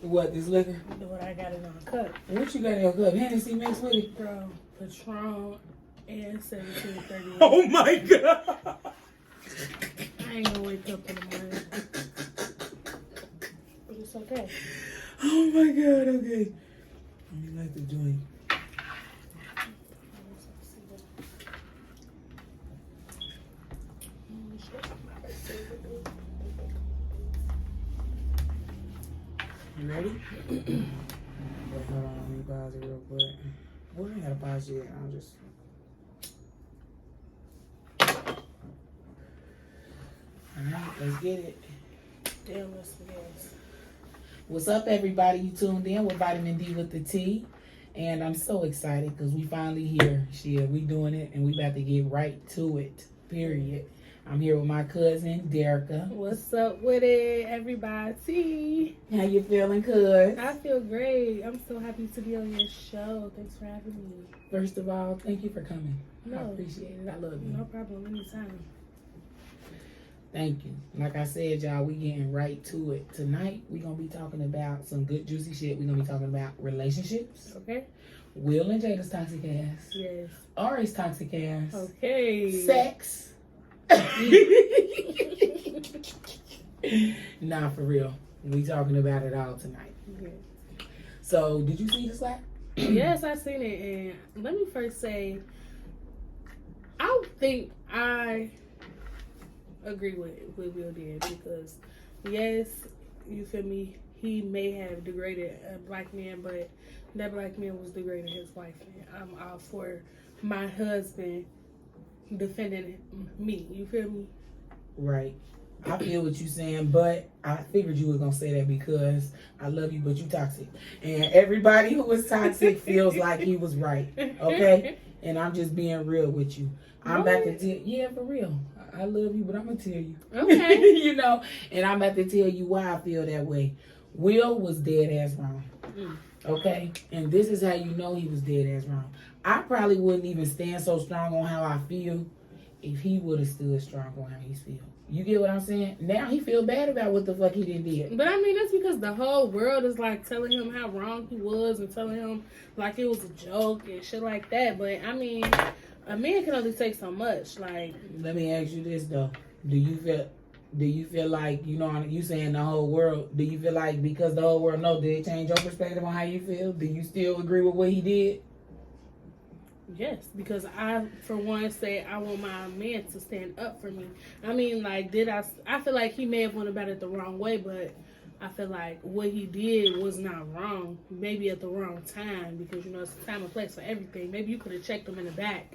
What, this liquor? What I got in a cup. What you got in your cup? Hennessy mixed with it? Bro, Patron and 1730. Oh my God. I ain't gonna wake up in the morning. But it's okay. Oh my God, okay. Let me light the joint. You ready? Wait, hold on, let me pause it real quick. Well, I ain't gotta pause yet. I'll just. Alright, let's get it. Damn, let's guess. What's up, everybody? You tuned in with Vitamin D with the T. And I'm so excited because we finally here. Shit, we doing it and we about to get right to it. Period. I'm here with my cousin, Derica. What's up with it, everybody? How you feeling, cuz? I feel great. I'm so happy to be on your show. Thanks for having me. First of all, thank you for coming. No. I appreciate it. I love you. No problem. Anytime. Thank you. Like I said, y'all, we getting right to it. Tonight, we going to be talking about some good, juicy shit. we going to be talking about relationships. Okay. Will and Jada's toxic ass. Yes. Ari's toxic ass. Okay. Sex. Nah, for real. We talking about it all tonight. Yeah. So, did you see the Slack? Yes, I seen it, and let me first say, I think I agree with Will did because, yes, you feel me, he may have degraded a black man, but that black man was degrading his wife. I'm all for my husband defending me. You feel me? Right. I feel what you're saying, but I figured you were going to say that because I love you, but you toxic. And everybody who is toxic feels like he was right. Okay? And I'm just being real with you. I'm about to tell yeah, for real. I love you, but I'm going to tell you. Okay. You know? And I'm about to tell you why I feel that way. Will was dead ass wrong. Okay? And this is how you know he was dead ass wrong. I probably wouldn't even stand so strong on how I feel if he would have stood strong on how he feels. You get what I'm saying? Now he feel bad about what the fuck he did. But I mean, that's because the whole world is like telling him how wrong he was and telling him like it was a joke and shit like that. But I mean, a man can only take so much. Like, let me ask you this though: Do you feel like, you know, you saying the whole world? Do you feel like because the whole world knows, did it change your perspective on how you feel? Do you still agree with what he did? yes, because I, for one, say I want my man to stand up for me. I mean, like, I feel like he may have went about it the wrong way, but I feel like what he did was not wrong. Maybe at the wrong time, because, you know, it's a time and place for everything. Maybe you could have checked him in the back.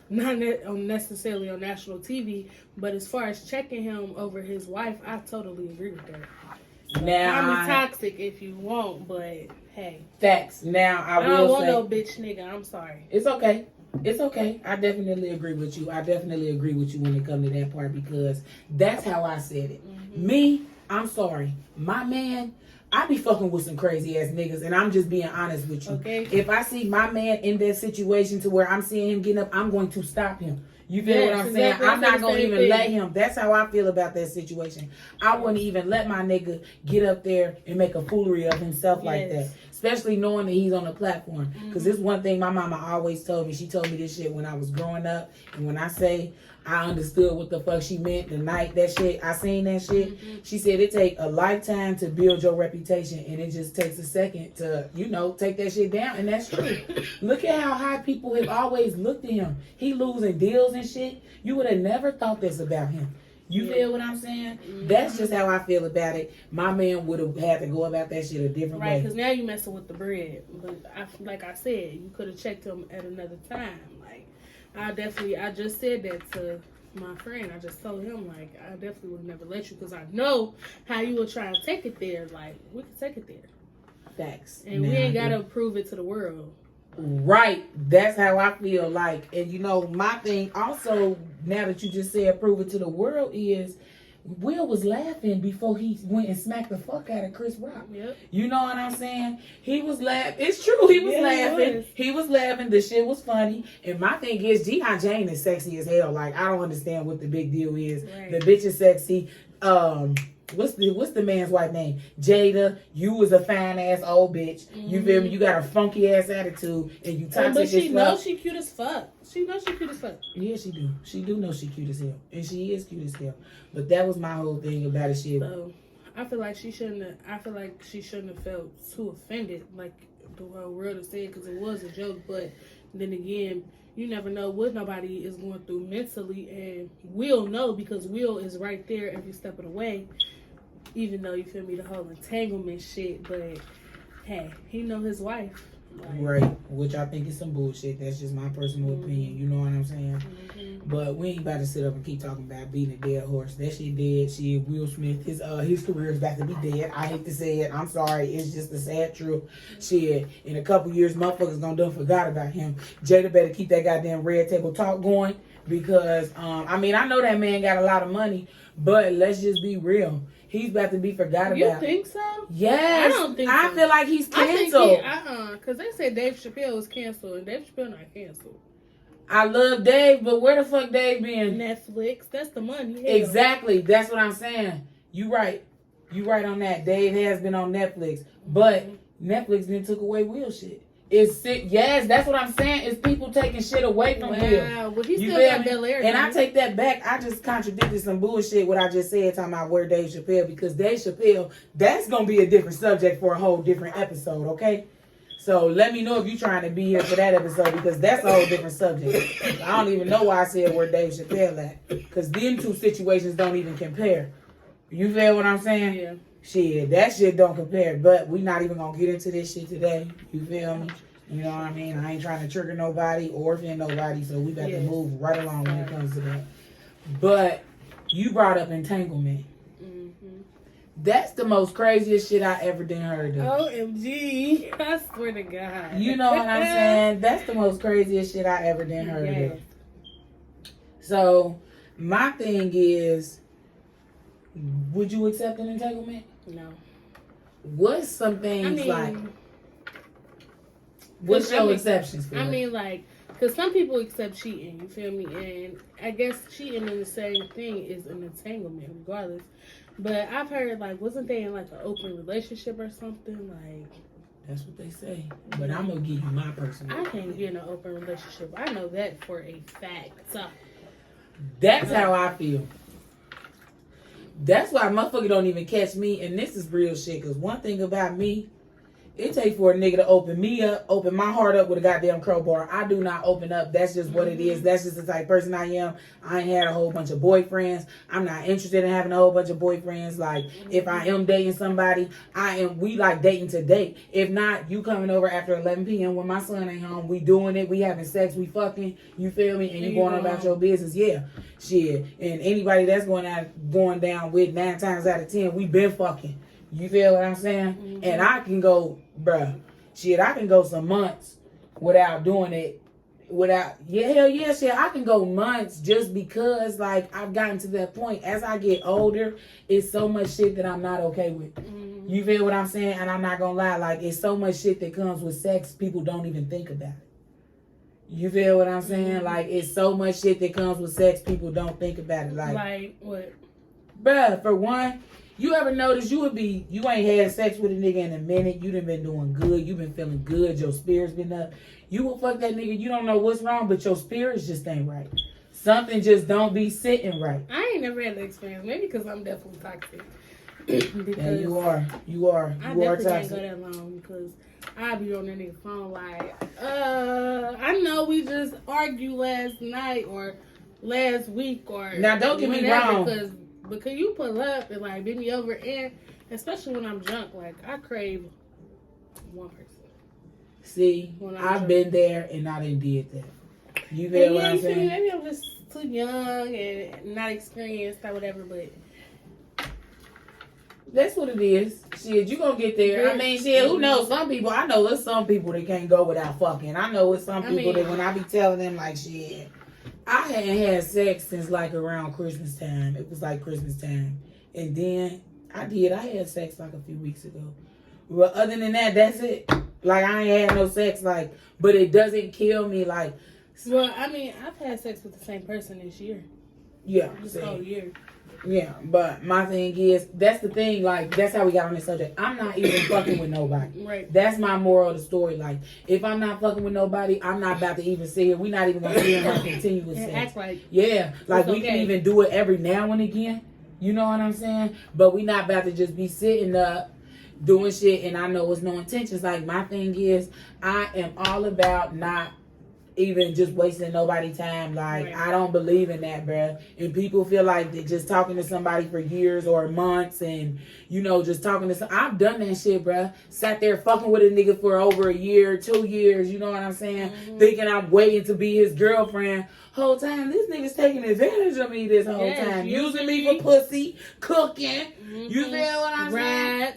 Not necessarily on national TV, but as far as checking him over his wife, I totally agree with that. Now, I'm toxic if you want, but hey. Facts. Now, I don't will want say, no bitch nigga. I'm sorry. It's okay. It's okay. I definitely agree with you. I definitely agree with you when it comes to that part because that's how I said it. Mm-hmm. Me, I'm sorry. My man, I be fucking with some crazy ass niggas, and I'm just being honest with you. Okay. If I see my man in that situation to where I'm seeing him getting up, I'm going to stop him. You feel what I'm saying? I'm not going to even let him. That's how I feel about that situation. I wouldn't even let my nigga get up there and make a foolery of himself like that. Especially knowing that he's on a platform. Because this one thing my mama always told me. She told me this shit when I was growing up. And when I say I understood what the fuck she meant the night that shit, I seen that shit. She said it take a lifetime to build your reputation. And it just takes a second to, you know, take that shit down. And that's true. Look at how high people have always looked at him. He losing deals and shit. You would have never thought this about him. You feel what I'm saying? That's just how I feel about it. My man would have had to go about that shit a different way. Right, because now you messing with the bread. But like I said, you could have checked him at another time. Like, I just said that to my friend. I just told him, like, I definitely would never let you because I know how you would try to take it there. Like, we could take it there. Facts. And we ain't got to prove it to the world. Right. That's how I feel like. And you know, my thing also, now that you just said prove it to the world, is Will was laughing before he went and smacked the fuck out of Chris Rock. Yep. You know what I'm saying? He was laughing. It's true. He was laughing. He was laughing. The shit was funny. And my thing is, G.I. Jane is sexy as hell. Like, I don't understand what the big deal is. Right. The bitch is sexy. what's the man's wife name? Jada. You was a fine ass old bitch. You feel me? You got a funky ass attitude, and you toxic But as she fuck. knows she cute as fuck. She knows she cute as fuck. Yeah, she do. She do know she cute as hell, and she is cute as hell. But that was my whole thing about it. Shit. So I feel like she shouldn't have. I feel like she shouldn't have felt too offended, like the whole world has said, because it was a joke. But then again, you never know what nobody is going through mentally, and we'll know because Will is right there every step of the way. Even though you feel me, the whole entanglement shit, but hey, he know his wife. Like, Right, which I think is some bullshit. That's just my personal opinion. You know what I'm saying? But we ain't about to sit up and keep talking about beating a dead horse. That shit dead. Shit, Will Smith, his career is about to be dead. I hate to say it. I'm sorry. It's just the sad truth. Shit, in a couple years, motherfuckers gonna done forgot about him. Jada better keep that goddamn red table talk going because, I mean, I know that man got a lot of money, but let's just be real. He's about to be forgot you about. think so? Yes. I don't think I so. feel like he's canceled. I think because they said Dave Chappelle was canceled, and Dave Chappelle not canceled. I love Dave, but where the fuck Dave been? Netflix, that's the money. Hell. Exactly. That's what I'm saying. You right. You right on that. Dave has been on Netflix, but Netflix then took away Will shit. It's yes, that's what I'm saying. It's people taking shit away from Will. Wow, well, he You still feel got me? Bel Air. And I take that back. I just contradicted some bullshit what I just said talking about where Dave Chappelle, because Dave Chappelle, that's gonna be a different subject for a whole different episode, okay? So let me know if you're trying to be here for that episode, because that's a whole different subject. I don't even know why I said where Dave Chappelle at, because them two situations don't even compare. You feel what I'm saying? Yeah. Shit, that shit don't compare. But we not even gonna get into this shit today. You feel me? You know what I mean? I ain't trying to trigger nobody or offend nobody, so we got to move right along when it comes to that. But you brought up entanglement. That's the most craziest shit I ever done heard of. OMG. I swear to God. You know what I'm saying? That's the most craziest shit I ever done heard of. So, my thing is, would you accept an entanglement? No. What's some things like... What's your exceptions for it? I mean, like, because some people accept cheating, you feel me? And I guess cheating in the same thing is an entanglement, regardless. But I've heard, like, wasn't they in, like, an open relationship or something? Like... That's what they say. But I'm going to give you my personal I can't be in an open relationship. I know that for a fact. So, that's how I feel. That's why motherfucker don't even catch me. And this is real shit. Because one thing about me, it takes for a nigga to open me up, open my heart up with a goddamn crowbar. I do not open up. That's just what it is. That's just the type of person I am. I ain't had a whole bunch of boyfriends. I'm not interested in having a whole bunch of boyfriends. Like, if I am dating somebody, we like dating to date. If not, you coming over after 11 p.m. when my son ain't home. We doing it. We having sex. We fucking. You feel me? And you going on about your business. Yeah. Shit. And anybody that's going down with 9 times out of 10, we been fucking. You feel what I'm saying? And I can go, bruh, shit, I can go some months without doing it. Hell yeah, shit, I can go months just because, like, I've gotten to that point. As I get older, it's so much shit that I'm not okay with. You feel what I'm saying? And I'm not gonna lie, like, it's so much shit that comes with sex, people don't even think about it. You feel what I'm saying? Like, it's so much shit that comes with sex, people don't think about it. Like what? Bruh, for one, you ever notice you ain't had sex with a nigga in a minute, you done been doing good, you been feeling good, your spirit's been up. You will fuck that nigga, you don't know what's wrong, but your spirits just ain't right. Something just don't be sitting right. I ain't never had that experience. Maybe because I'm definitely toxic. Yeah, you are. I You are definitely toxic. can't go that long because I be on that nigga phone like, I know we just argued last night or last week or now don't get me wrong. Because you pull up and like bend me over, and especially when I'm drunk, like I crave one person. See, I've been there and I done did that. You feel what I'm saying? Maybe I'm just too young and not experienced or whatever, but that's what it is. Shit, you gonna get there. I mean, shit, who knows? Some people, I know there's some people that can't go without fucking. I know it's some people that when I be telling them like, shit, I hadn't had sex since like around Christmas time. It was like Christmas time. And then I had sex like a few weeks ago. Well, other than that, that's it. Like, I ain't had no sex, like, but it doesn't kill me, like. Well, I mean, I've had sex with the same person this year. Yeah. This whole year. Yeah, but my thing is, that's the thing, like, that's how we got on this subject. I'm not even fucking with nobody. Right. That's my moral of the story. Like, if I'm not fucking with nobody, I'm not about to even sit here. We're not even going to sit here and have continuous sex. Act like. Yeah, like, we okay. can even do it every now and again. You know what I'm saying? But we not about to just be sitting up doing shit, and I know it's no intentions. Like, my thing is, I am all about not even just wasting nobody's time. Like, right. I don't believe in that, bruh. And people feel like they're just talking to somebody for years or months and, you know, just talking to I've done that shit, bruh. Sat there fucking with a nigga for over a year, 2 years, you know what I'm saying? Mm-hmm. Thinking I'm waiting to be his girlfriend. Whole time, this nigga's taking advantage of me this whole time. Using me for pussy, cooking. Mm-hmm. You feel what I'm saying?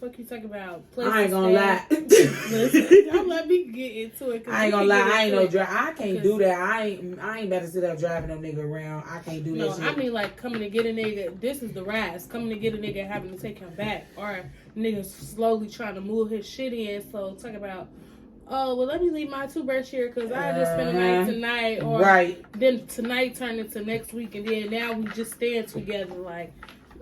Fuck you talking about? I ain't gonna lie. Listen, don't let me get into it. I ain't gonna lie. I ain't no drive. I can't do that. I ain't about to sit up driving no nigga around. I can't do that shit. No, I mean like coming to get a nigga. This is the rise. Coming to get a nigga, having to take him back, or niggas slowly trying to move his shit in. So talk about, oh well, let me leave my two birds here because I just spent a night tonight, or right. Then tonight turned into next week, and then now we just stand together like.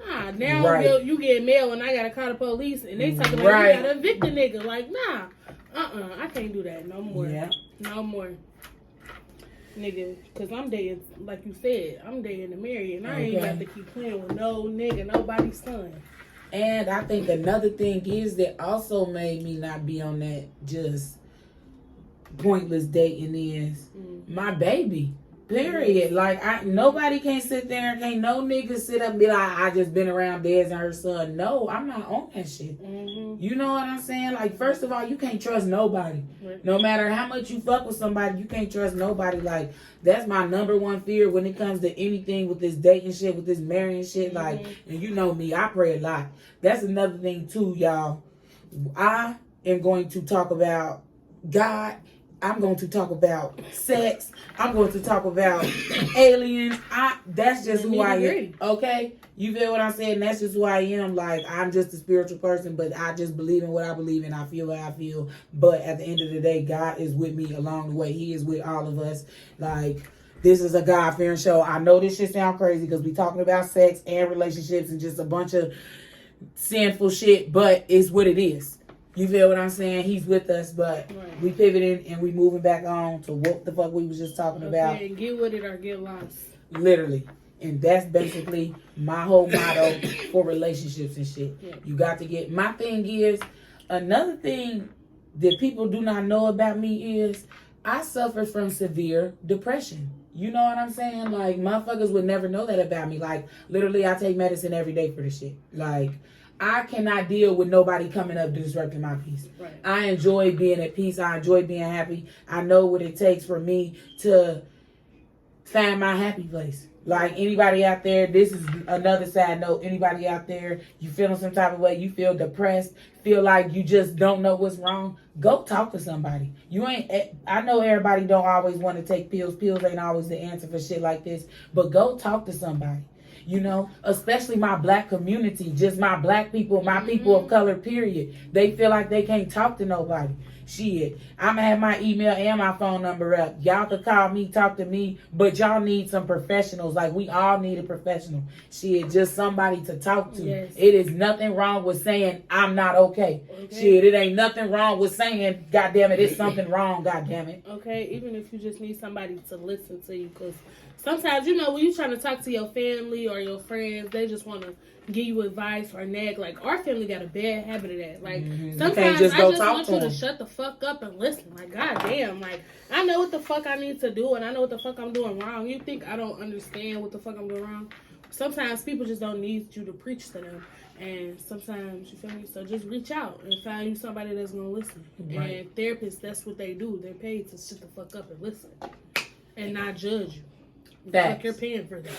Nah, now you get mail and I gotta call the police and they talking about you gotta evict the nigga. Like, nah, I can't do that no more. Yeah. No more. Nigga, cause I'm dating, like you said, I'm dating to marry and I ain't about to keep playing with no nigga, nobody's son. And I think another thing is that also made me not be on that just pointless dating is my baby. Period. Like, nobody can sit there and can't no nigga sit up and be like, I just been around Dez and her son. No, I'm not on that shit. Mm-hmm. You know what I'm saying? Like, first of all, you can't trust nobody. Right. No matter how much you fuck with somebody, you can't trust nobody. Like, that's my number one fear when it comes to anything with this dating shit, with this marrying shit. Like, and you know me, I pray a lot. That's another thing too, y'all. I am going to talk about God. I'm going to talk about sex. I'm going to talk about aliens. That's just who I am. Okay? You feel what I'm saying? That's just who I am. Like, I'm just a spiritual person, but I just believe in what I believe in. I feel what I feel. But at the end of the day, God is with me along the way. He is with all of us. Like, this is a God-fearing show. I know this shit sound crazy because we talking about sex and relationships and just a bunch of sinful shit, but it's what it is. You feel what I'm saying? He's with us, but we pivoting and we moving back on to what the fuck we was just talking about. And get with it or get lost. Literally. And that's basically my whole motto for relationships and shit. Yeah. You got to get... My thing is, another thing that people do not know about me is I suffer from severe depression. You know what I'm saying? Like, motherfuckers would never know that about me. Like, literally, I take medicine every day for this shit. Like... I cannot deal with nobody coming up disrupting my peace. Right. I enjoy being at peace. I enjoy being happy. I know what it takes for me to find my happy place. Like, anybody out there, this is another side note. Anybody out there, you feeling some type of way, you feel depressed, feel like you just don't know what's wrong, go talk to somebody. I know everybody don't always want to take pills. Pills ain't always the answer for shit like this. But go talk to somebody. You know, especially my black community, just my black people, my people of color, period. They feel like they can't talk to nobody. Shit, I'm going to have my email and my phone number up. Y'all can call me, talk to me, but y'all need some professionals. Like, we all need a professional. Shit, just somebody to talk to. Yes. It is nothing wrong with saying, I'm not okay. Shit, it ain't nothing wrong with saying, goddamn it, it's something wrong, goddamn it. Okay, even if you just need somebody to listen to you, because sometimes, you know, when you're trying to talk to your family or your friends, they just want to give you advice or nag. Like, our family got a bad habit of that. Like, sometimes I just want you to shut the fuck up and listen. Like, goddamn. Like, I know what the fuck I need to do and I know what the fuck I'm doing wrong. You think I don't understand what the fuck I'm doing wrong? Sometimes people just don't need you to preach to them. And sometimes, you feel me? So just reach out and find you somebody that's going to listen. Right. And therapists, that's what they do. They're paid to shut the fuck up and listen. And not judge you. Like, you're paying for that.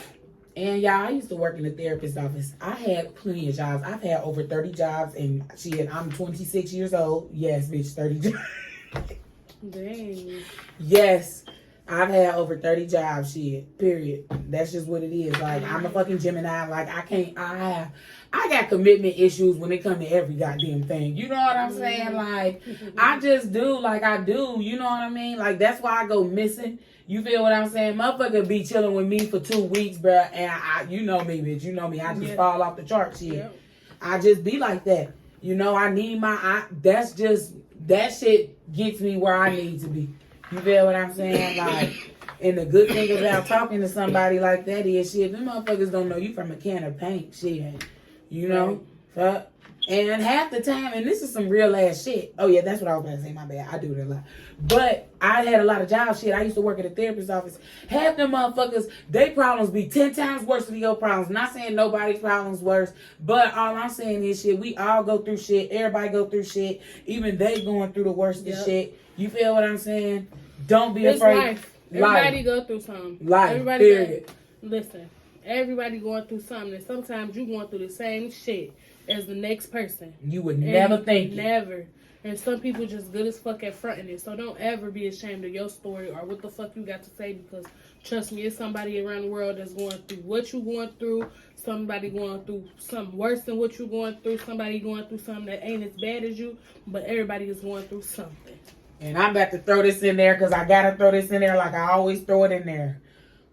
And y'all, I used to work in the therapist's office. I had plenty of jobs. I've had over 30 jobs, and shit, I'm 26 years old. Yes, bitch, 30 jobs. Dang. Yes, I've had over 30 jobs, shit, period. That's just what it is. Like, I'm a fucking Gemini. Like, I got commitment issues when it comes to every goddamn thing. You know what I'm saying? Like, I just do, like I do. You know what I mean? Like, that's why I go missing. You feel what I'm saying? Motherfucker be chilling with me for 2 weeks, bruh, and you know me, bitch. You know me. I just fall off the charts here. Yeah. I just be like that. You know, I need that shit gets me where I need to be. You feel what I'm saying? Like, and the good thing about talking to somebody like that is, shit, them motherfuckers don't know you from a can of paint, shit. You know? Fuck. And half the time, and this is some real ass shit. Oh yeah, that's what I was going to say, my bad. I do it a lot. But I had a lot of job shit. I used to work at a therapist's office. Half them motherfuckers, they problems be 10 times worse than your problems. Not saying nobody's problems worse, but all I'm saying is, shit, we all go through shit. Everybody go through shit. Even they going through the worst of shit. You feel what I'm saying? Don't be afraid. Life. Everybody go through something. Life, period. Listen, everybody going through something. And sometimes you going through the same shit as the next person. You would never think it. Never. And some people just good as fuck at fronting it. So don't ever be ashamed of your story or what the fuck you got to say, because trust me, it's somebody around the world that's going through what you going through. Somebody going through something worse than what you're going through. Somebody going through something that ain't as bad as you. But everybody is going through something. And I'm about to throw this in there because I got to throw this in there like I always throw it in there.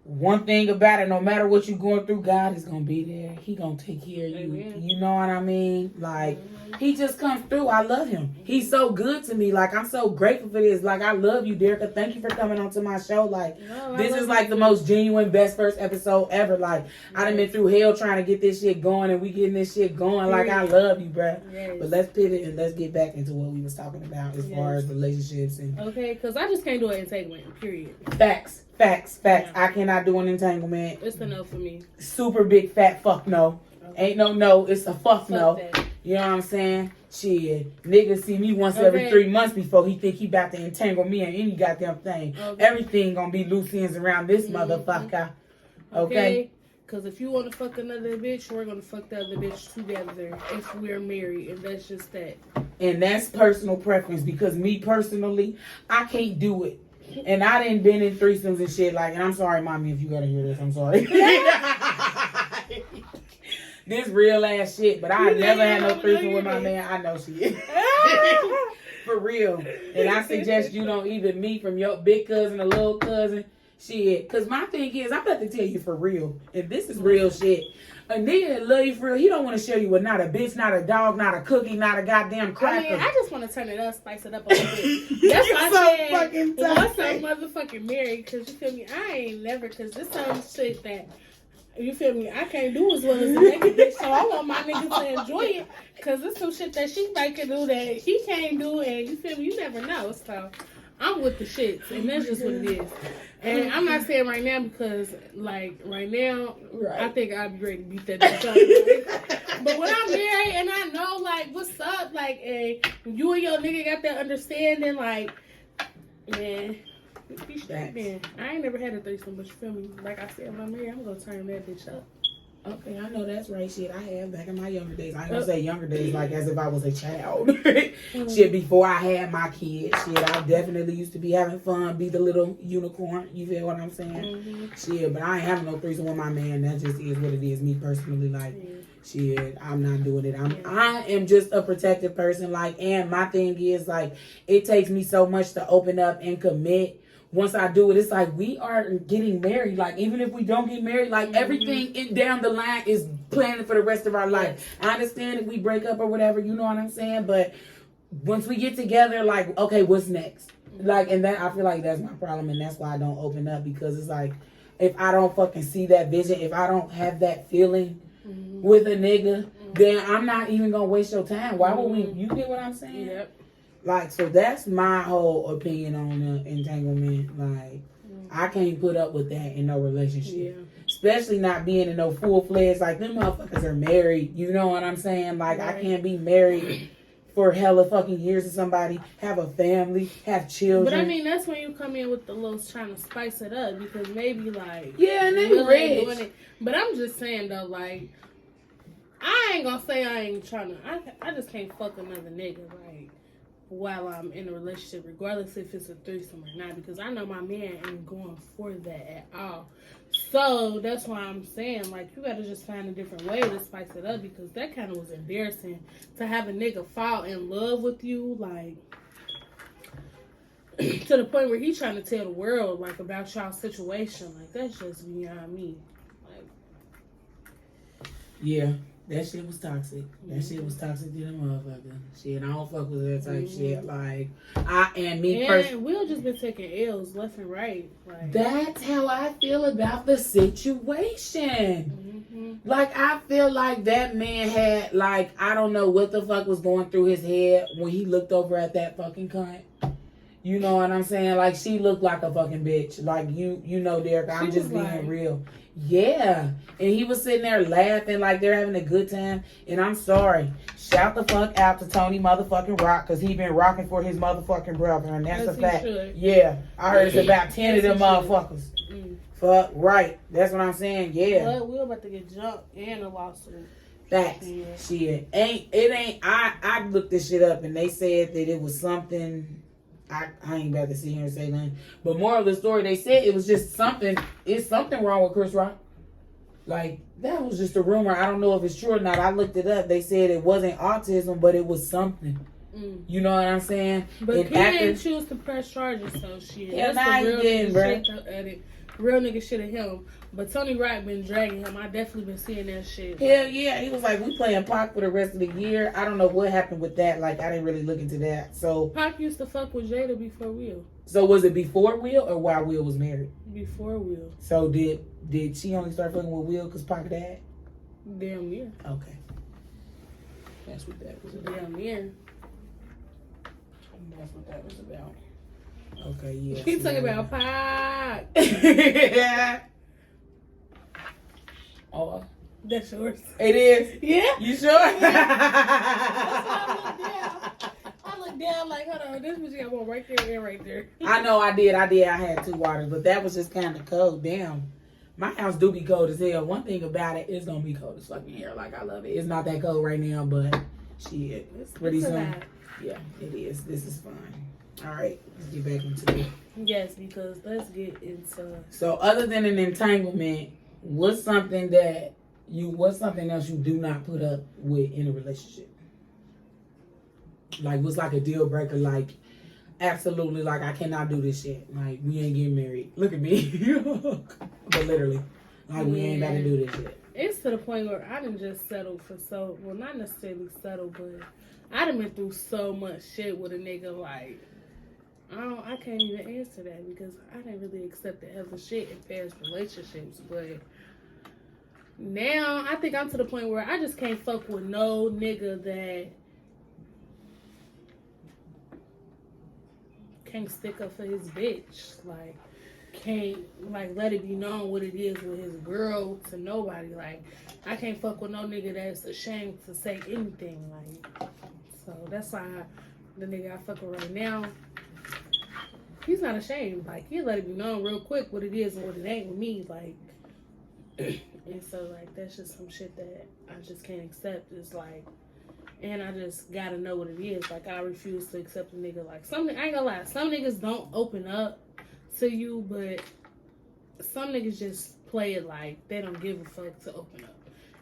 One thing about it, no matter what you're going through, God is going to be there. He going to take care of you. Amen. You know what I mean? Like, he just comes through. I love him. He's so good to me. Like, I'm so grateful for this. Like, I love you, Derica. Thank you for coming on to my show. Like, this is like the most genuine, best first episode ever. Like, I done been through hell trying to get this shit going, and we getting this shit going. Like, I love you, bruh. Yes. But let's pivot and let's get back into what we was talking about as far as relationships. And okay, because I just can't do an entanglement, period. Facts. Yeah. I cannot do an entanglement. It's a no for me. Super big fat fuck no. Okay. Ain't no. It's a fuck no. That. You know what I'm saying? Shit. Niggas see me once every 3 months before he think he about to entangle me in any goddamn thing. Okay. Everything gonna be loose ends around this motherfucker. Okay? Because if you want to fuck another bitch, we're going to fuck the other bitch together if we're married. And that's just that. And that's personal preference, because me personally, I can't do it. And I done been in threesomes and shit, like, and I'm sorry, mommy, if you gotta hear this, I'm sorry. This real ass shit, but I never had no threesome with my man. I know she is. For real. And I suggest you don't even meet from your big cousin or little cousin. Shit. Because my thing is, I'm about to tell you for real, and this is real shit. A nigga that love you for real, he don't want to share you with not a bitch, not a dog, not a cookie, not a goddamn cracker. I mean, I just want to turn it up, spice it up a little bit. That's why I said, once I'm motherfucking married, because you feel me, I ain't never, because this some shit that, you feel me, I can't do as well as a nigga bitch, so I want my nigga to enjoy it, because it's some shit that she might can do that he can't do, and you feel me, you never know, so I'm with the shits, and that's just what it is. And I'm not saying right now because, like, right now, I think I'll be ready to beat that bitch up. But when I'm married and I know, like, what's up, like, and you and your nigga got that understanding, like, man, be straight, man. I ain't never had a threesome, but you feel me? Like I said, when I'm married, I'm going to turn that bitch up. Okay, I know that's right. Shit, I have back in my younger days. I ain't gonna say younger days like as if I was a child. Shit, before I had my kids. Shit, I definitely used to be having fun, be the little unicorn. You feel what I'm saying? Shit, but I ain't having no threesome with my man. That just is what it is. Me personally, like, shit, I'm not doing it. I am just a protective person. Like, and my thing is, like, it takes me so much to open up and commit. Once I do it, it's like we are getting married. Like, even if we don't get married, like, everything down the line is planning for the rest of our life. I understand if we break up or whatever, you know what I'm saying? But once we get together, like, okay, what's next? Like, and that, I feel like that's my problem, and that's why I don't open up, because it's like, if I don't fucking see that vision, if I don't have that feeling with a nigga, then I'm not even gonna waste your time. Why would we? You get what I'm saying? Yep. Like, so that's my whole opinion on the entanglement. Like, I can't put up with that in no relationship. Yeah. Especially not being in no full-fledged, like, them motherfuckers are married. You know what I'm saying? Like, I can't be married for hella fucking years to somebody, have a family, have children. But, I mean, that's when you come in with the little trying to spice it up, because maybe, like... Yeah, and they rich. Doing it. But I'm just saying, though, like, I ain't gonna say I ain't trying to... I just can't fuck another nigga, like... while I'm in a relationship, regardless if it's a threesome or not, because I know my man ain't going for that at all. So that's why I'm saying, like, you gotta just find a different way to spice it up, because that kind of was embarrassing to have a nigga fall in love with you. Like, to the point where he's trying to tell the world like about y'all situation. Like that's just beyond me. Like, yeah, that shit was toxic. That shit was toxic to the motherfucker. Shit, I don't fuck with that type shit. Like, Will just been taking L's left and right. Like, that's how I feel about the situation. Like, I feel like that man had, like, I don't know what the fuck was going through his head when he looked over at that fucking cunt. You know what I'm saying? Like, she looked like a fucking bitch. Like, you know, Derek, I'm just being real. Yeah. And he was sitting there laughing like they're having a good time. And I'm sorry. Shout the fuck out to Tony motherfucking Rock, because he been rocking for his motherfucking brother. And that's a fact. Yeah. I heard it's about 10 of them motherfuckers. Fuck right. That's what I'm saying. Yeah. But we're about to get jumped and a lawsuit. Facts. Yeah. Shit. I looked this shit up and they said that it was something. I ain't about to sit here and say nothing. But moral of the story, they said it was just something. It's something wrong with Chris Rock. Like, that was just a rumor. I don't know if it's true or not. I looked it up. They said it wasn't autism, but it was something. You know what I'm saying? But he didn't choose to press charges, so shit. Yeah, nah, he didn't, bro. Real nigga shit at him. But Tony Rock been dragging him. I definitely been seeing that shit. Hell yeah. He was like, we playing Pac for the rest of the year. I don't know what happened with that. Like, I didn't really look into that. So Pac used to fuck with Jada before Will. So was it before Will or while Will was married? Before Will. So did she only start fucking with Will because Pac died? Damn near. Okay. That's what that was about. Damn near. That's what that was about. Okay, yeah. He's talking about Pac. Oh, that's yours. It is? Yeah. You sure? Yeah. That's why I looked down like, hold on, this bitch got one right there and right there. I know I did. I had 2 waters, but that was just kind of cold. Damn. My house do be cold as hell. One thing about it, it's going to be cold as fucking here. Like, I love it. It's not that cold right now, but shit. It's pretty soon. Yeah, it is. This is fine. All right, let's get back into it. Yes, because let's get into. So, other than an entanglement, what's something else you do not put up with in a relationship? Like, what's like a deal breaker? Like, absolutely, like, I cannot do this shit. Like, we ain't getting married. Look at me. But literally, like, we ain't about to do this shit. It's to the point where I done just settled for well, not necessarily settled, but I done been through so much shit with a nigga, like, I can't even answer that because I didn't really accept the other shit in past relationships. But now I think I'm to the point where I just can't fuck with no nigga that can't stick up for his bitch. Like, can't, like, let it be known what it is with his girl to nobody. Like, I can't fuck with no nigga that's ashamed to say anything. Like, so that's why the nigga I fuck with right now, he's not ashamed. Like, he'll let it be known real quick what it is and what it ain't with me. Like, and so, like, that's just some shit that I just can't accept. It's like, and I just gotta know what it is. Like, I refuse to accept a nigga. Like, I ain't gonna lie, some niggas don't open up to you, but some niggas just play it like they don't give a fuck to open up.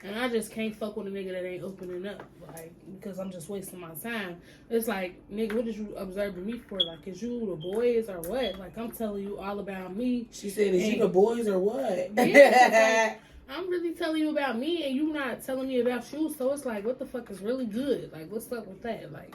And I just can't fuck with a nigga that ain't opening up, like, because I'm just wasting my time. It's like, nigga, what did you observing me for? Like, is you the boys or what? Like, I'm telling you all about me. She said, is you the boys or what? Yeah, like, I'm really telling you about me and you not telling me about you. So it's like, what the fuck is really good? Like, what's up with that? Like,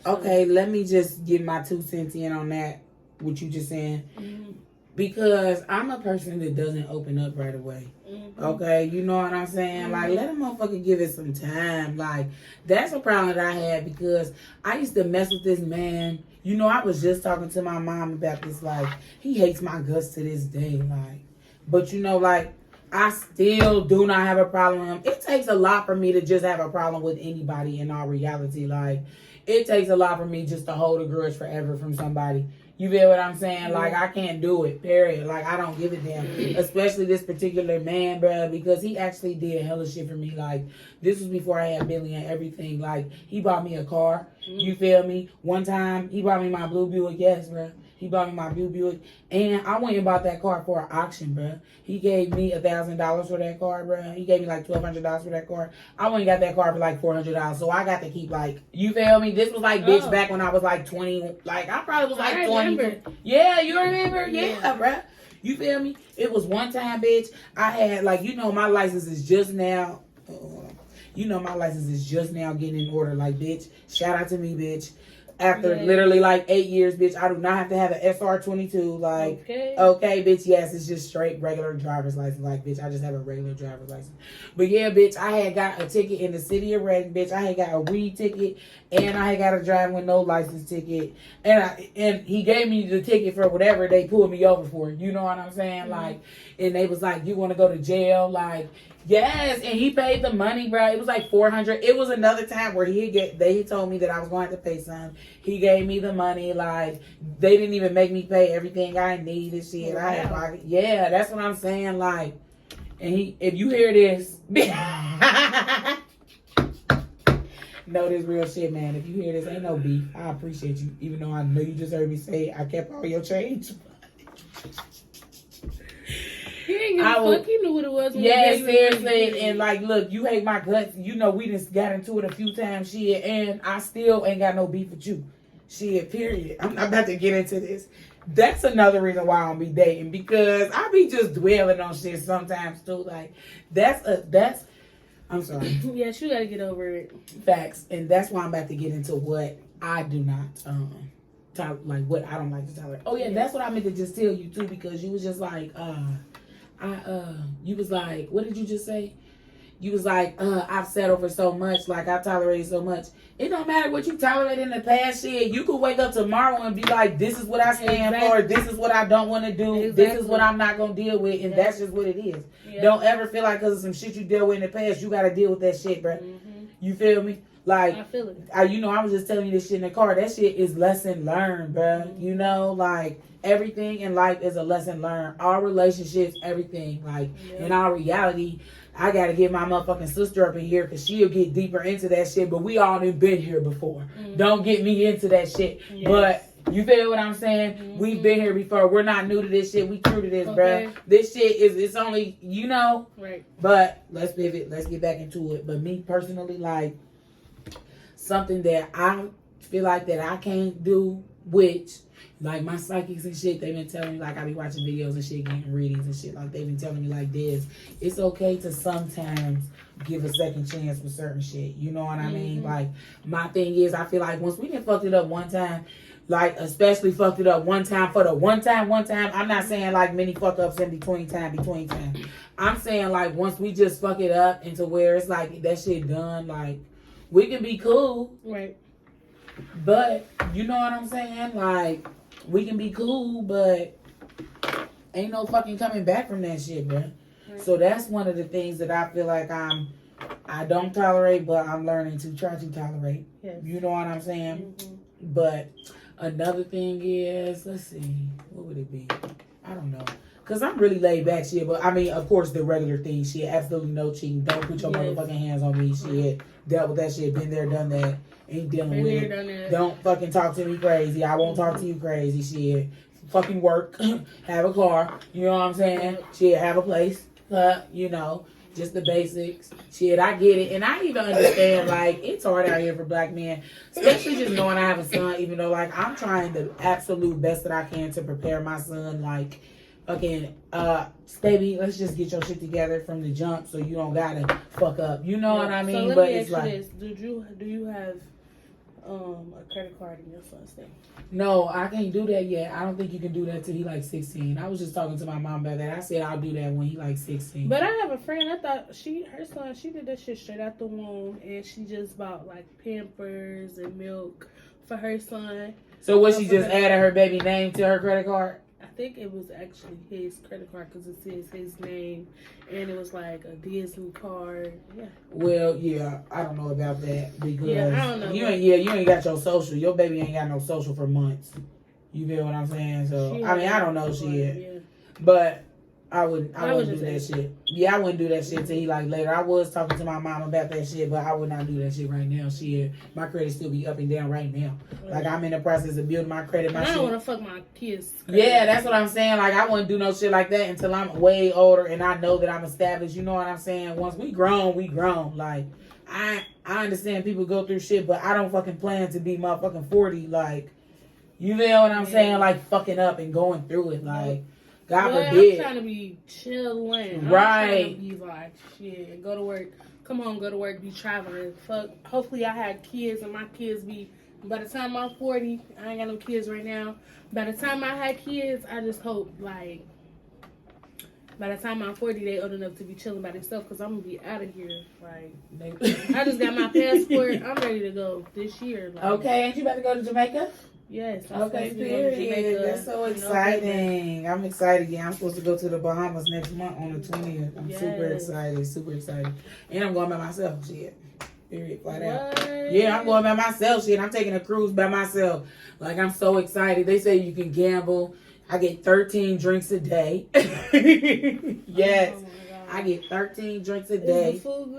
okay, let me just get my 2 cents in on that, what you just saying. Mm-hmm. Because I'm a person that doesn't open up right away. Mm-hmm. Okay, you know what I'm saying? Mm-hmm. Like, let a motherfucker give it some time. Like, that's a problem that I had because I used to mess with this man. You know, I was just talking to my mom about this. Like, he hates my guts to this day. Like, but you know, like, I still do not have a problem with him. It takes a lot for me to just have a problem with anybody in all reality. Like, it takes a lot for me just to hold a grudge forever from somebody. You feel what I'm saying? Like, I can't do it, period. Like, I don't give a damn. Especially this particular man, bruh, because he actually did hella shit for me. Like, this was before I had Billy and everything. Like, he bought me a car. You feel me? One time, he bought me my blue Buick, yes, bruh. He bought me my Buick. And I went and bought that car for an auction, bruh. He gave me $1,000 for that car, bruh. He gave me like $1,200 for that car. I went and got that car for like $400. So I got to keep like, you feel me? This was like, bitch, back when I was like 20. Like, I probably was like 20. Yeah, you remember? Yeah, bruh. You feel me? It was one time, bitch. I had like, my license is just now. My license is just now getting in order. Like, bitch, shout out to me, bitch. After literally like 8 years, bitch, I do not have to have an SR22. Like, okay, bitch, yes, it's just straight regular driver's license. Like, bitch, I just have a regular driver's license. But yeah, bitch, I had got a ticket in the city of Reading, bitch. I had got a weed ticket, and I had got a driving with no license ticket. And he gave me the ticket for whatever they pulled me over for. You know what I'm saying? Like, and they was like, you want to go to jail? Like, yes, and he paid the money, bro. It was like $400. It was another time where they told me that I was going to have to pay some. He gave me the money. Like, they didn't even make me pay everything I needed. Shit, I had like, yeah, that's what I'm saying. Like, and if you hear this, know this real shit, man. If you hear this, ain't no beef. I appreciate you, even though I know you just heard me say I kept all your change. He ain't give a fuck. He knew what it was. Yeah, seriously. And like, look, you hate my guts. You know, we just got into it a few times, shit. And I still ain't got no beef with you. Shit, period. I'm not about to get into this. That's another reason why I don't be dating. Because I be just dwelling on shit sometimes, too. Like, I'm sorry. Yes, you gotta get over it. Facts. And that's why I'm about to get into what I do not, like, what I don't like to tolerate. Oh, yeah, that's what I meant to just tell you, too. Because you was just like, you was like, what did you just say? You was like, I've settled for so much, like I've tolerated so much. It don't matter what you tolerated in the past, shit. You could wake up tomorrow and be like, this is what I stand for, this is what I don't want to do, this is what I'm not gonna deal with, and that's just what it is. Don't ever feel like because of some shit you dealt with in the past, you gotta deal with that shit, bro. You feel me? Like, I feel it. I was just telling you this shit in the car. That shit is lesson learned, bro. You know, like, everything in life is a lesson learned. Our relationships, everything. Like, in our reality, I got to get my motherfucking sister up in here because she'll get deeper into that shit. But we all done been here before. Don't get me into that shit. But you feel what I'm saying? We've been here before. We're not new to this shit. We true to this, bro. This shit it's only, Right. But let's pivot. Let's get back into it. But me personally, like, something that I feel like that I can't do, which, like, my psychics and shit, they've been telling me, like, I be watching videos and shit, getting readings and shit, like, they've been telling me, like, this, it's okay to sometimes give a second chance with certain shit, you know what I mean? Like, my thing is, I feel like once we done fucked it up one time, like, especially fucked it up one time for the one time, I'm not saying, like, many fuck ups in between time. I'm saying, like, once we just fuck it up into where it's, like, that shit done, like, we can be cool. Right. But, you know what I'm saying? Like, we can be cool, but ain't no fucking coming back from that shit, bro. Right. So that's one of the things that I feel like I don't tolerate, but I'm learning to try to tolerate. Yes. You know what I'm saying? But another thing is, let's see, what would it be? I don't know. Because I'm really laid back, shit. But, I mean, of course, the regular thing, shit. Absolutely no cheating. Don't put your motherfucking hands on me, shit. Dealt with that shit. Been there, done that. Ain't dealing with it. Don't fucking talk to me crazy. I won't talk to you crazy, shit. Fucking work. Have a car. You know what I'm saying? Shit, have a place. You know, just the basics. Shit, I get it. And I even understand, like, it's hard out here for black men. Especially just knowing I have a son, even though, like, I'm trying the absolute best that I can to prepare my son, like, okay, baby, let's just get your shit together from the jump so you don't gotta fuck up. You know what I mean? So let me ask you this. Do you have a credit card in your son's name? No, I can't do that yet. I don't think you can do that till he like 16. I was just talking to my mom about that. I said I'll do that when he like 16. But I have a friend, I thought her son, she did that shit straight out the womb, and she just bought like Pampers and milk for her son. So what, she just added her baby name to her credit card? I think it was actually his credit card because it says his name, and it was like a Disney card. Yeah. Well, yeah, I don't know about that because I don't know. You ain't got your social. Your baby ain't got no social for months. You feel what I'm saying? So I mean, I don't know shit, but I wouldn't do that shit. Yeah, I wouldn't do that shit till he like later. I was talking to my mom about that shit, but I would not do that shit right now. Shit, my credit still be up and down right now. Like I'm in the process of building my credit. I don't want to fuck my kids. Yeah, that's what I'm saying. Like I wouldn't do no shit like that until I'm way older and I know that I'm established. You know what I'm saying? Once we grown, we grown. Like I understand people go through shit, but I don't fucking plan to be motherfucking 40. Like you know what I'm saying? Like fucking up and going through it. Like. God forbid. I'm trying to be chilling. Right. I'm trying to be like, shit, go to work. Come home, go to work, be traveling. Fuck. Hopefully I have kids and my kids be, by the time I'm 40, I ain't got no kids right now. By the time I had kids, I just hope, like, by the time I'm 40, they old enough to be chilling by themselves because I'm going to be out of here. Like, I just got my passport. I'm ready to go this year. Like, okay, ain't you about to go to Jamaica? Yes. Okay, period. That's so exciting. I'm excited. Yeah, I'm supposed to go to the Bahamas next month on the 20th. I'm super excited. And I'm going by myself. Shit. Period. Flat out. Yeah, I'm going by myself. Shit. I'm taking a cruise by myself. Like, I'm so excited. They say you can gamble. I get 13 drinks a day. Yes. Oh I get 13 drinks a day. Is the food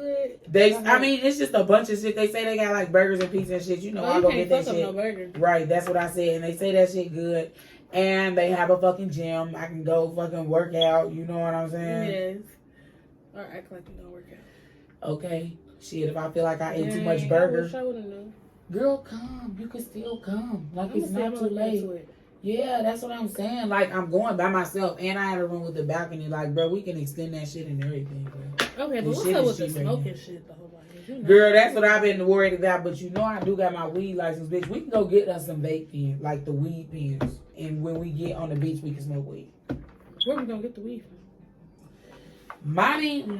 good? I mean, it's just a bunch of shit. They say they got like burgers and pizza and shit. You know, I go get that shit. No burger. Right, that's what I said. And they say that shit good. And they have a fucking gym. I can go fucking work out. You know what I'm saying? Yes. Or act like you don't work out. Okay. Shit, if I feel like I ate too much burger. I wish I would have known. Girl, come. You can still come. Like, it's not too late. Yeah, that's what I'm saying. Like, I'm going by myself, and I had a room with the balcony. Like, bro, we can extend that shit and everything, bro. Okay, but what's up with the smoking shit, though? Like, girl, that's what I've been worried about. But you know I do got my weed license, bitch. We can go get us some vape pens, like the weed pens. And when we get on the beach, we can smoke weed. Where we gonna get the weed from?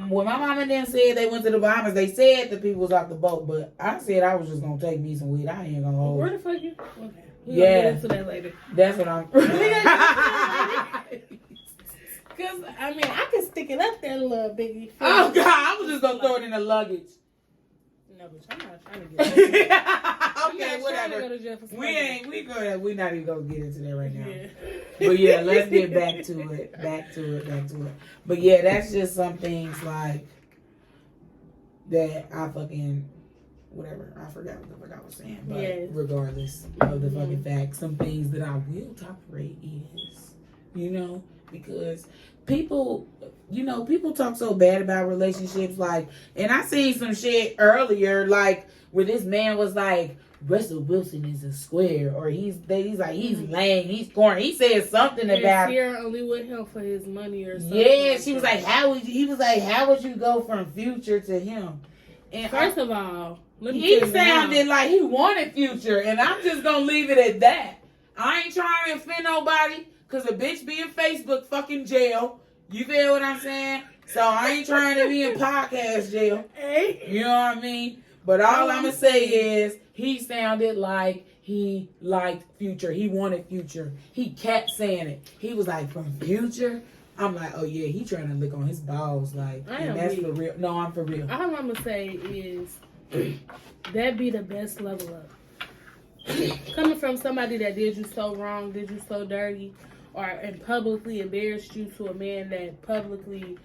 When my mom and them said they went to the Bahamas, they said the people was off the boat. But I said I was just going to take me some weed. I ain't going to hold. Where the fuck you? Okay. We'll get into that later. That's what I'm. Because, I mean, I can stick it up there a little bit. Oh, God. I was just going to throw it in the luggage. No, but I'm not trying to get okay, whatever. Go to jail for we not even going to get into that right now. Yeah. But, yeah, let's get back to it. But, yeah, that's just some things, like, that I fucking... Whatever, I forgot what the fuck I was saying. But regardless of the fucking fact, some things that I will tolerate is, you know, because people talk so bad about relationships, like, and I seen some shit earlier, like, where this man was like, Russell Wilson is a square, or he's like, he's lame, he's corny. He said something about Sierra only with him for his money or something. Yeah, she was like, how would you go from Future to him? And first of all, he sounded like he wanted Future, and I'm just gonna leave it at that. I ain't trying to offend nobody, cause a bitch be in Facebook fucking jail. You feel what I'm saying? So I ain't trying to be in podcast jail. You know what I mean? But all I'm gonna say is he sounded like he liked Future. He wanted Future. He kept saying it. He was like, from Future? I'm like, oh yeah, he trying to lick on his balls, like, and that's for real. No, I'm for real. All I'm gonna say is that be the best level up. Coming from somebody that did you so wrong, did you so dirty, and publicly embarrassed you to a man that publicly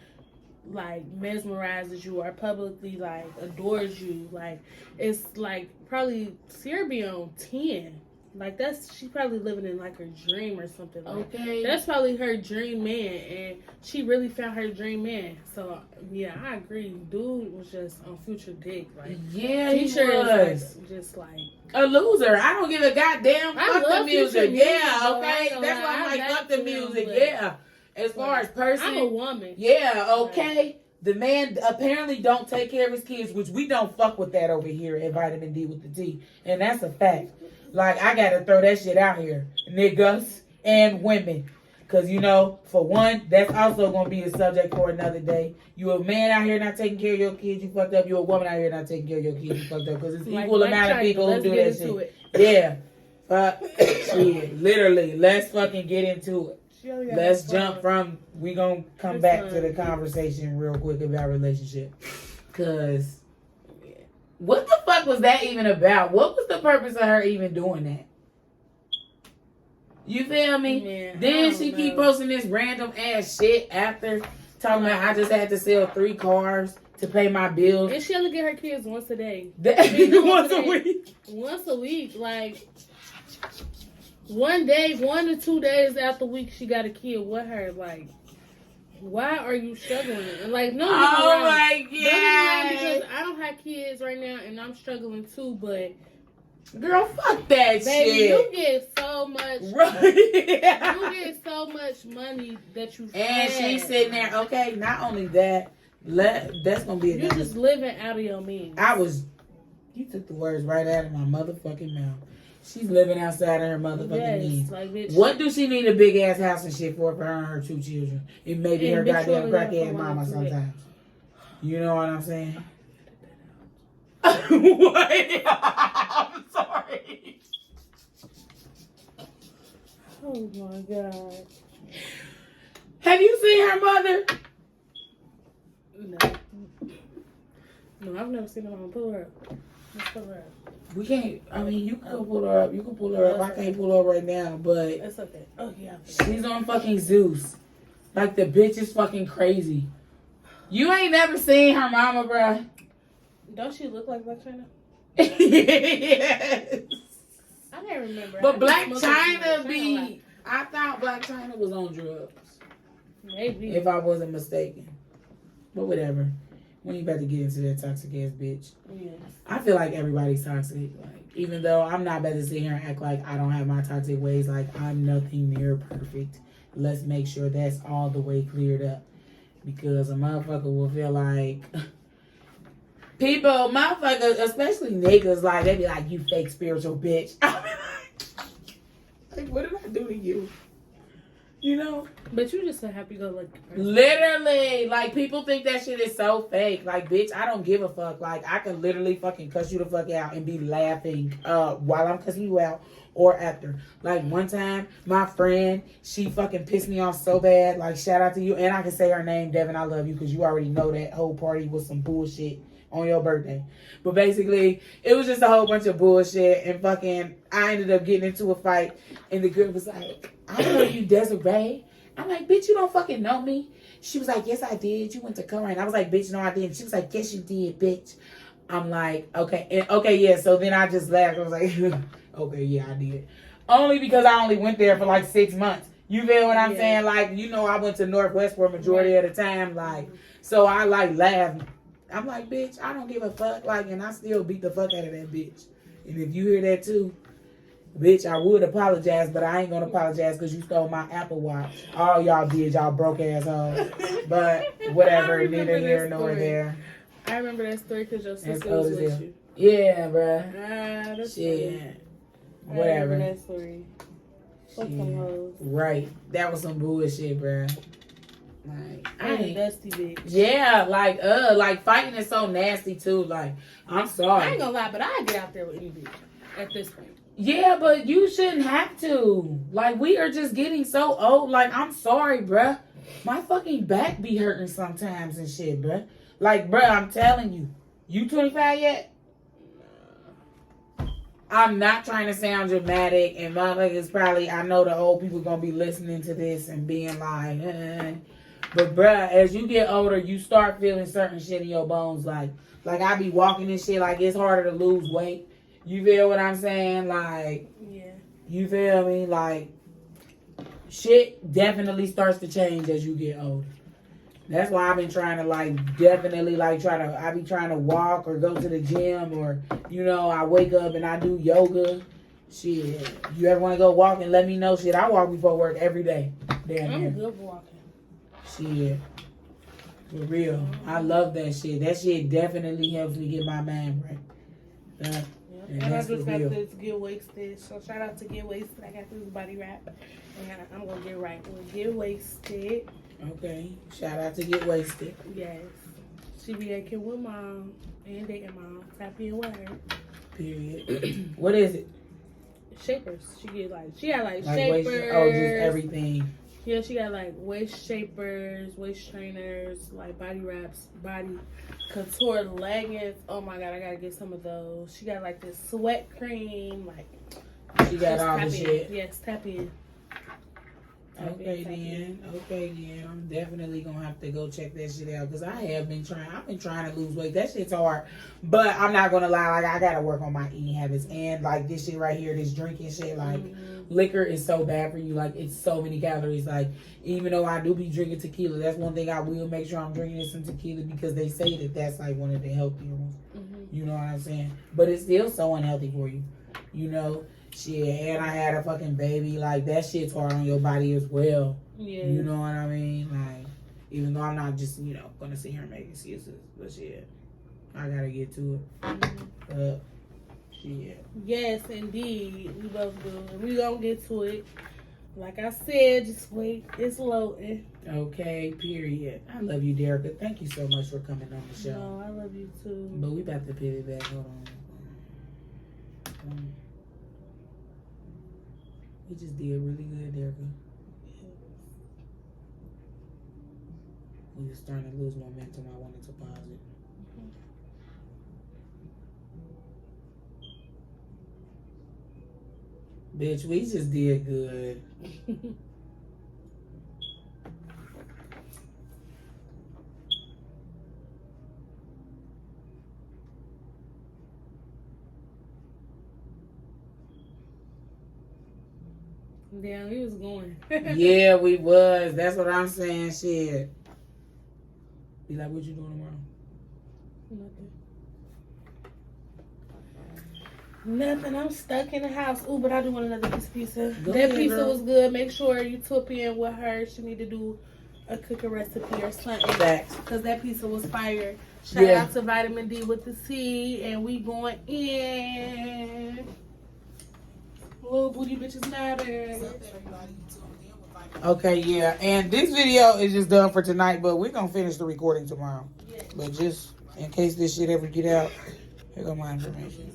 like mesmerizes you or publicly like adores you, like it's like probably Sierra be on 10. Like she's probably living in like her dream or something. Like, okay, that's probably her dream man, and she really found her dream man. So yeah, I agree. Dude was just on Future dick. Like yeah, he sure was like, just like a loser. I don't give a goddamn. Fuck the music. Yeah, okay. Though, that's why I'm like, fuck the music. But, yeah. As far as person, I'm a woman. Yeah, okay. The man apparently don't take care of his kids, which we don't fuck with that over here at Vitamin D with the T, and that's a fact. Like, I gotta throw that shit out here. Niggas and women. Because, you know, for one, that's also gonna be a subject for another day. You a man out here not taking care of your kids, you fucked up. You a woman out here not taking care of your kids, you fucked up. Because it's equal amount of people who do that shit. Yeah. Shit. Literally, let's fucking get into it. Let's jump from, we gonna come back to the conversation real quick about relationship. Because... what the fuck was that even about? What was the purpose of her even doing that? You feel me? Man, Then she keep posting this random ass shit after talking about I just had to sell 3 cars to pay my bills. And she only get her kids once a day. Once a week. Once a week, like 1 day, 1 to 2 days out the week, she got a kid with her. Like, why are you struggling? And like, no, oh my god, because I don't have kids right now, and I'm struggling too. But girl, fuck that baby, shit. you get so much. Right. You get so much money that you. And she's sitting there. Okay, not only that, that's gonna be. You're just living out of your means. You took the words right out of my motherfucking mouth. She's living outside of her motherfucking means. Like, bitch, what do she need a big ass house and shit for her and her 2 children? It may be her goddamn crackhead mama sometimes. You know what I'm saying? What? I'm sorry. Oh my god. Have you seen her mother? No, I've never seen her mama. Pull her up. Let's pull her up. We can't. I mean, you can pull her up. You can pull her up. I can't pull her up right now, but it's okay. Oh yeah. She's on fucking Zeus. Like the bitch is fucking crazy. You ain't never seen her mama, bruh. Don't she look like Black China? Yes. I can't remember. But Black China be. I thought Black China was on drugs. Maybe. If I wasn't mistaken. But whatever. We ain't about to get into that toxic ass bitch. Yeah. I feel like everybody's toxic. Like, even though I'm not about to sit here and act like I don't have my toxic ways, like I'm nothing near perfect. Let's make sure that's all the way cleared up. Because a motherfucker will feel like people, motherfuckers, especially niggas, like they be like, you fake spiritual bitch. I be like, what did I do to you? You know? But you just a happy-go-lucky person. Literally. Like, people think that shit is so fake. Like, bitch, I don't give a fuck. Like, I can literally fucking cuss you the fuck out and be laughing while I'm cussing you out or after. Like, one time, my friend, she fucking pissed me off so bad. Like, shout out to you. And I can say her name, Devin, I love you, because you already know that whole party was some bullshit on your birthday. But basically, it was just a whole bunch of bullshit. And fucking, I ended up getting into a fight. And the girl was like, I know you, Desiree. I'm like, bitch, you don't fucking know me. She was like, yes, I did. You went to Current. I was like, bitch, no, I didn't. She was like, yes, you did, bitch. I'm like, okay. And, okay, yeah. So then I just laughed. I was like, okay, yeah, I did. Only because I only went there for like 6 months. You feel what I'm saying? Like, you know, I went to Northwest for a majority of the time. Like, so I like laughed. I'm like, bitch, I don't give a fuck. Like, and I still beat the fuck out of that bitch. And if you hear that too, bitch, I would apologize, but I ain't gonna apologize because you stole my Apple Watch. All y'all did, y'all broke assholes. But whatever, neither here nor there. I remember that story because your sister was with you. Yeah, bruh. That's shit. funny. Whatever. I remember that story. Fuck some hoes. Right. That was some bullshit, bruh. Like, I ain't a dusty bitch. Yeah, like fighting is so nasty too. Like, I'm sorry. I ain't gonna lie, but I get out there with any bitch at this point. Yeah, but you shouldn't have to. Like, we are just getting so old. Like, I'm sorry, bruh. My fucking back be hurting sometimes and shit, bruh. Like, bruh, I'm telling you. You 25 yet? I'm not trying to sound dramatic, and motherfuckers probably, I know the old people gonna be listening to this and being like, But bruh, as you get older, you start feeling certain shit in your bones. Like I be walking and shit, like it's harder to lose weight. You feel what I'm saying? Like, yeah. You feel me? Like, shit definitely starts to change as you get older. That's why I've been trying to, like, definitely, like, I be trying to walk or go to the gym or, you know, I wake up and I do yoga. Shit. You ever want to go walk and let me know? Shit, I walk before work every day. I'm good for walking. Shit. For real. I love that shit. That shit definitely helps me get my mind right. And I just got this Get Wasted. So shout out to Get Wasted. I got this body wrap. And I'm going to get right with Get Wasted. Okay. Shout out to Get Wasted. Yes. She be acting with mom and dating mom. Tap in with her. Period. What is it? Shapers. She had shapers. Just everything. Yeah, she got like waist shapers, waist trainers, like body wraps, body couture leggings. Oh my god, I gotta get some of those. She got like this sweat cream, like she got all the shit. Yes, tap in. Okay then. I'm definitely gonna have to go check that shit out because I've been trying to lose weight. That shit's hard, but I'm not gonna lie. Like I gotta work on my eating habits and like this shit right here, this drinking shit. Like liquor is so bad for you. Like it's so many calories. Like even though I do be drinking tequila, that's one thing I will make sure I'm drinking some tequila because they say that that's like one of the healthier ones. You know what I'm saying? But it's still so unhealthy for you. You know. Shit, and I had a fucking baby. Like, that shit's hard on your body as well. Yeah. You know what I mean? Like, even though I'm not just, gonna sit here and make excuses. But shit, I gotta get to it. Shit. Yes, indeed. We both do. We gonna get to it. Like I said, just wait. It's loading. Okay, period. I love you, Derica. Thank you so much for coming on the show. No, I love you too. But we about to pivot back. Hold on. We just did really good, Derica. We were starting to lose momentum. I wanted to pause it. Bitch, we just did good. Damn, we was going. Yeah, we was. That's what I'm saying. Shit. Be like, what you doing tomorrow? Nothing. I'm stuck in the house. Ooh, but I do want another piece of pizza. That pizza was good. Make sure you tip in with her. She need to do a cooking recipe or something. Facts. Because that pizza was fire. Shout out to Vitamin D with the T. And we going in. Little booty bitches matter. Okay, yeah. And this video is just done for tonight, but we're going to finish the recording tomorrow. Yes. But just in case this shit ever get out, here go my information.